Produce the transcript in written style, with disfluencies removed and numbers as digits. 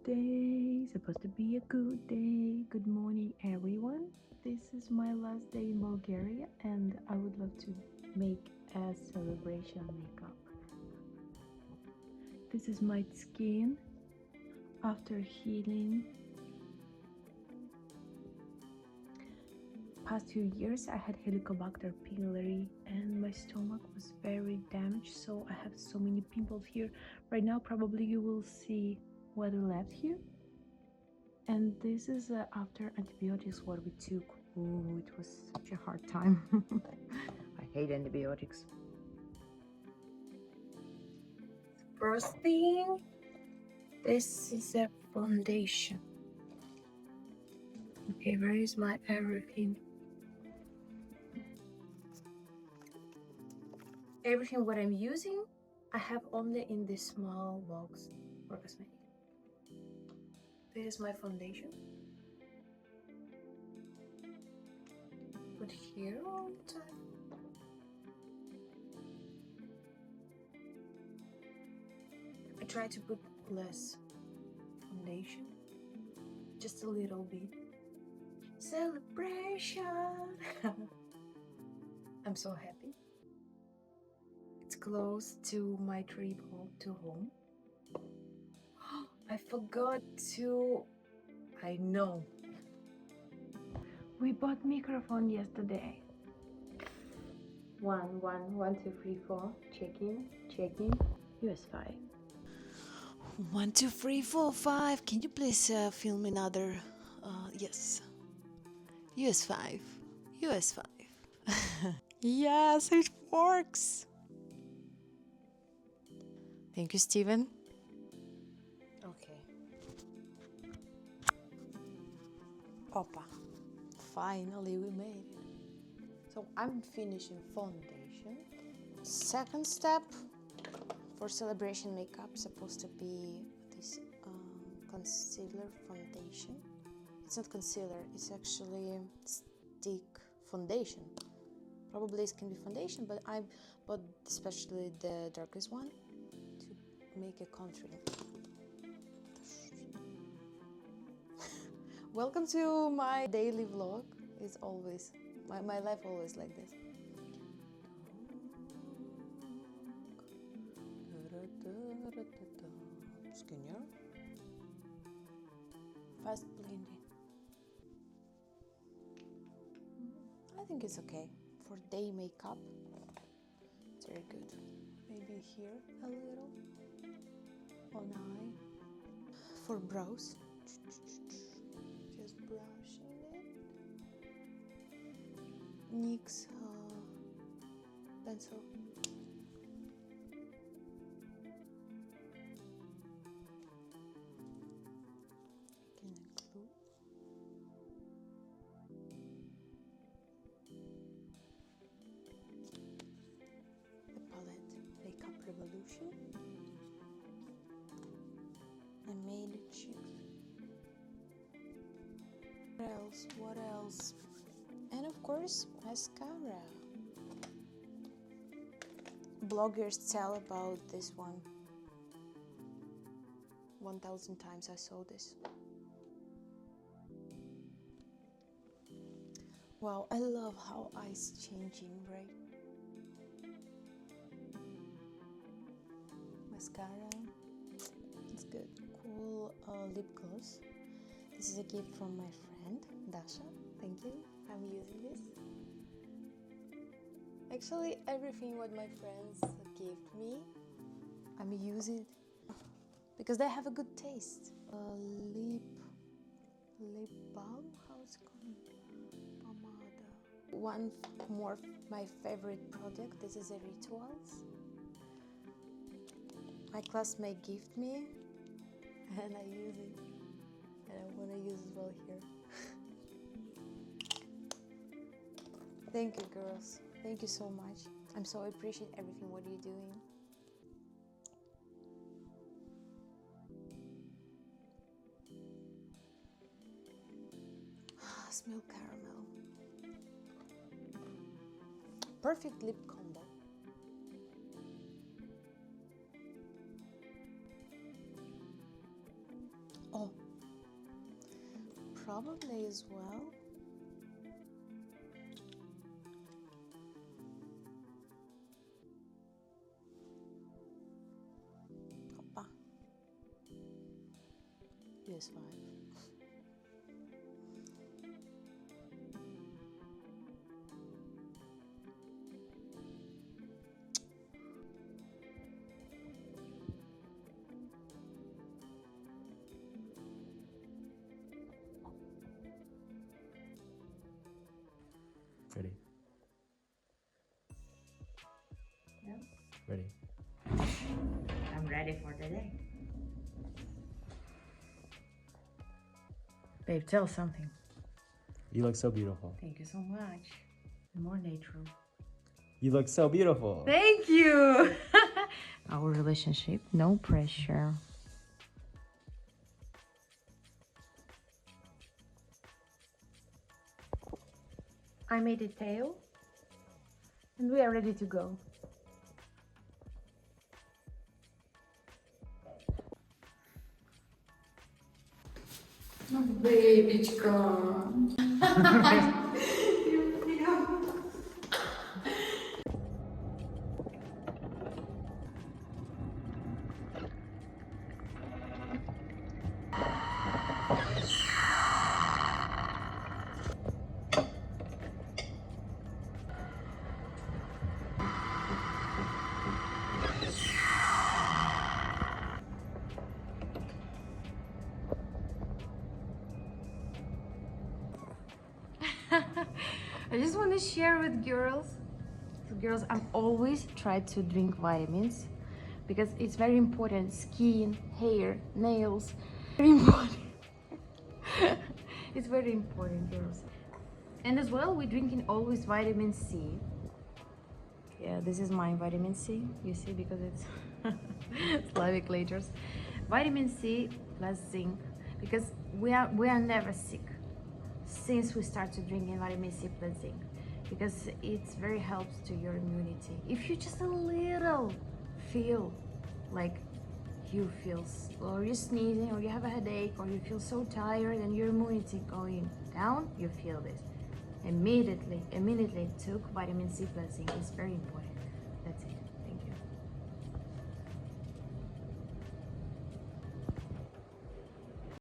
day, supposed to be a good day. Good morning, everyone. This is my last day in Bulgaria, and I would love to make a celebration makeup. This is my skin after healing. Past few years I had Helicobacter pylori and my stomach was very damaged, so I have so many pimples here. Right now probably you will see what we left here. And this is after antibiotics what we took. Oh, it was such a hard time. I hate antibiotics. First thing, this is a foundation. Okay, where is my everything? Everything what I'm using, I have only in this small box for cosmetic. This is my foundation. Put here all the time. I try to put less foundation, just a little bit. Celebration! I'm so happy. It's close to my trip home to home. I forgot to. I know. We bought microphone yesterday. 1 1 1 2 3 4. Checking. US 5. 1, 2, 3, 4, 5. Can you please film another? Yes. US 5. US 5. Yes, it works. Thank you, Steven. Okay. Opa. Finally, we made it. So I'm finishing foundation. Second step for celebration makeup supposed to be this concealer foundation. It's not concealer, it's actually stick foundation. Probably it can be foundation, but I bought especially the darkest one to make a contour. Welcome to my daily vlog. It's always my life always like this. Skinnier. Fast blending. I think it's okay for day makeup. It's very good. Maybe here a little on eye. For brows, just brushing it. NYX pencil. Can include the palette Makeup Revolution. I made it cheap. What else? And of course, mascara. Bloggers tell about this one. 1,000 times I saw this. Wow, I love how eyes changing, right? Mascara. It's good. Cool lip gloss. This is a gift from my friend, Dasha. Thank you. I'm using this. Actually, everything what my friends give me, I'm using because they have a good taste. Lip balm, how's it called? Pomada. One more, my favorite product. This is a Rituals. My classmate gifted me, and I use it. And I want to use it well here. Thank you, girls. Thank you so much. I'm so appreciate everything what you're doing. Smell caramel. Perfect lip combo. probably as well. Hoppa. US 5. Ready. Yeah. Ready. I'm ready for the day. Babe, tell something. You look so beautiful. Thank you so much. More natural. You look so beautiful. Thank you. Our relationship, no pressure. I made a tail and we are ready to go. Babyčko. I just want to share with girls. So girls, I'm always try to drink vitamins because it's very important. Skin, hair, nails, very important. It's very important, girls. And as well, we're drinking always vitamin C. Yeah, this is my vitamin C. You see, because it's Slavic letters. Vitamin C plus zinc, because we are never sick since we started drinking vitamin C plus zinc, because it's very helps to your immunity. If you just a little feel like you feel or you're sneezing or you have a headache or you feel so tired and your immunity going down, you feel this immediately took vitamin C plus zinc. It's very important. That's it.